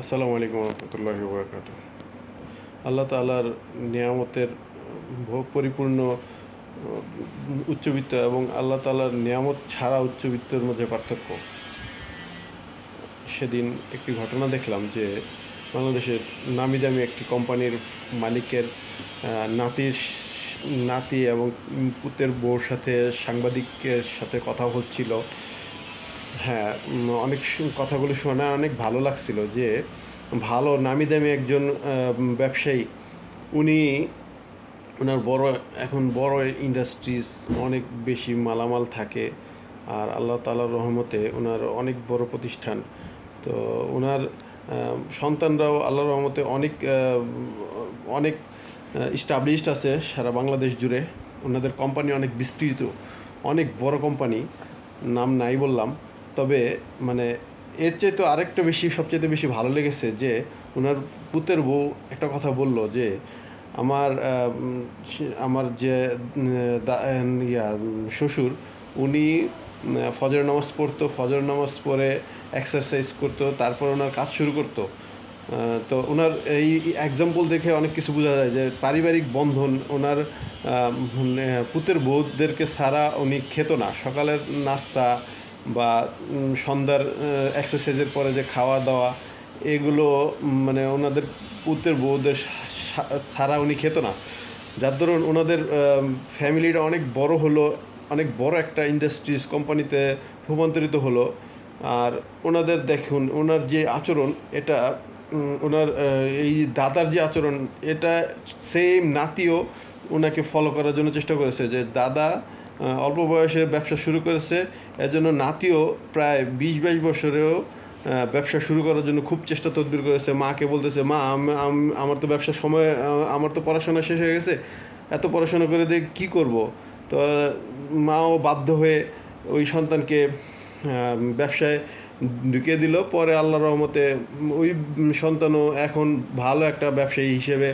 আসসালামু আলাইকুম রহমতুল্লাহি ওয়া আল্লাহ তাআলার নিয়ামতের পরিপূর্ণ উচ্চবিত্ত এবং আল্লাহ তাআলার নিয়ামত ছাড়া উচ্চবিত্তের মধ্যে পার্থক্য। সেদিন একটি ঘটনা দেখলাম যে বাংলাদেশের নামি দামি একটি কোম্পানির মালিকের নাতির নাতি এবং পুতের বউর সাথে সাংবাদিকের সাথে কথা হচ্ছিল। হ্যাঁ, অনেক কথাগুলো শোনা অনেক ভালো লাগছিল যে ভালো নামি দামি একজন ব্যবসায়ী, উনি ওনার এখন বড় ইন্ডাস্ট্রিজ, অনেক বেশি মালামাল থাকে, আর আল্লাহ তাআলার রহমতে ওনার অনেক বড় প্রতিষ্ঠান। তো ওনার সন্তানরাও আল্লাহর রহমতে অনেক অনেক স্টাবলিশড আছে সারা বাংলাদেশ জুড়ে। ওনাদের কোম্পানি অনেক বিস্তৃত, অনেক বড় কোম্পানি, নাম নাই বললাম। তবে মানে এর চেয়ে তো আরেকটা বেশি, সবচেয়ে বেশি ভালো লেগেছে যে ওনার পুতের বউ একটা কথা বলল যে আমার যে শ্বশুর, উনি ফজর নামাজ পড়তো, ফজর নামাজ পড়ে এক্সারসাইজ করতো, তারপর ওনার কাজ শুরু করতো। তো ওনার এই এক্সাম্পল দেখে অনেক কিছু বোঝা যায় যে পারিবারিক বন্ধন ওনার পুতের বউদেরকে ছাড়া উনি খেত না। সকালের নাস্তা বা সন্ধ্যার এক্সারসাইজের পরে যে খাওয়া দাওয়া, এগুলো মানে ওনাদের পুতের বউদের ছাড়া উনি খেত না। যার দরুন ওনাদের ফ্যামিলিটা অনেক বড় হলো, অনেক বড় একটা ইন্ডাস্ট্রিজ কোম্পানিতে রূপান্তরিত হলো। আর ওনাদের দেখুন, ওনার যে আচরণ, এটা ওনার এই দাদার যে আচরণ, এটা সেম নাতিও ওনাকে ফলো করার জন্য চেষ্টা করেছে। যে দাদা অল্প বয়সে ব্যবসা শুরু করেছে, এজন্য নাতিও প্রায় 20-22 বছরেও ব্যবসা শুরু করার জন্য খুব চেষ্টা তদবির করেছে। মাকে বলতেছে, মা আমার তো ব্যবসার সময়, আমার তো পড়াশোনা শেষ হয়ে গেছে, এত পড়াশোনা করে দিয়ে কী করব। তো মাও বাধ্য হয়ে ওই সন্তানকে ব্যবসায় ঢুকিয়ে দিল। পরে আল্লাহর রহমতে ওই সন্তানও এখন ভালো একটা ব্যবসায়ী হিসেবে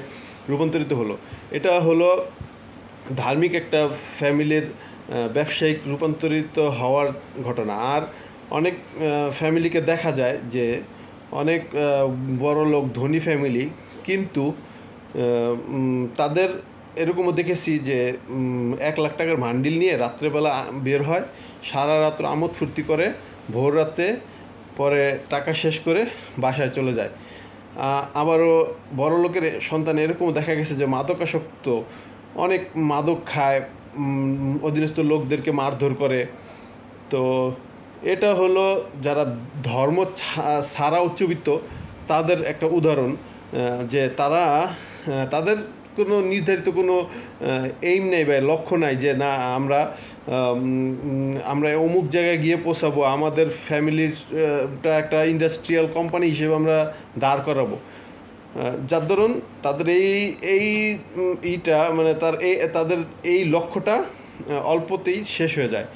রূপান্তরিত হলো। এটা হলো ধার্মিক একটা ফ্যামিলির ব্যবসায়িক রূপান্তরিত হওয়ার ঘটনা। আর অনেক ফ্যামিলিকে দেখা যায় যে অনেক বড় লোক, ধনী ফ্যামিলি, কিন্তু তাদের এরকমও দেখেছি যে 1 লাখ টাকার ভান্ডিল নিয়ে রাত্রেবেলা বের হয়, সারা রাত্র আমোদ ফুর্তি করে, ভোর রাতে পরে টাকা শেষ করে বাসায় চলে যায়। আবারও বড় লোকের সন্তান এরকমও দেখা গেছে যে মাদকাসক্ত, অনেক মাদক খায়, অধীনস্থ লোকদেরকে মারধর করে। তো এটা হলো যারা ধর্ম ছাড়া উচ্চবিত্ত, তাদের একটা উদাহরণ। যে তারা তাদের কোনো নির্ধারিত কোনো এইম নেই বা লক্ষ্য নাই যে না আমরা অমুক জায়গায় গিয়ে পৌঁছাবো, আমাদের ফ্যামিলিরটা একটা ইন্ডাস্ট্রিয়াল কোম্পানি হিসেবে আমরা দাঁড় করাবো। যার দরুন তাদের এইটা মানে তাদের এই লক্ষ্যটা অল্পতেই শেষ হয়ে যায়।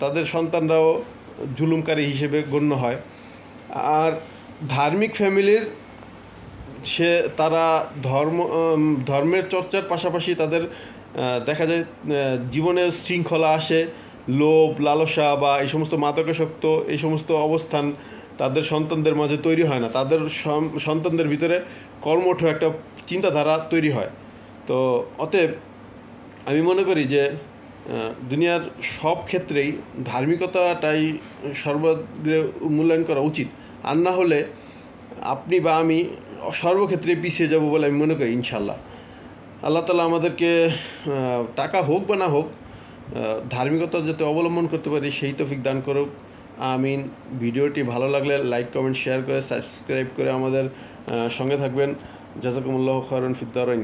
তাদের সন্তানরাও জুলুমকারী হিসেবে গণ্য হয়। আর ধার্মিক ফ্যামিলির তারা ধর্মের চর্চার পাশাপাশি তাদের দেখা যায় জীবনে শৃঙ্খলা আসে। লোভ, লালসা বা এই সমস্ত মাদকাসক্ত, এই সমস্ত অবস্থান তাদের সন্তানদের মাঝে তৈরি হয় না। তাদের সন্তানদের ভিতরে কর্মঠ একটা চিন্তাধারা তৈরি হয়। তো অতএব আমি মনে করি যে দুনিয়ার সব ক্ষেত্রেই ধার্মিকতাটাই সর্বাগ্রে মূল্যায়ন করা উচিত। আর না হলে আপনি বা আমি সর্বক্ষেত্রে পিছিয়ে যাব বলে আমি মনে করি ইনশাল্লাহ। আল্লাহ তাআলা আমাদেরকে টাকা হোক বা না হোক, ধার্মিকতা যাতে অবলম্বন করতে পারি সেই তৌফিক দান করুক, আমিন। ভিডিওটি ভালো লাগলে লাইক, কমেন্ট, শেয়ার করে সাবস্ক্রাইব করে আমাদের সঙ্গে থাকবেন। জাযাকুমুল্লাহু খায়রান ফিদ দারাইন।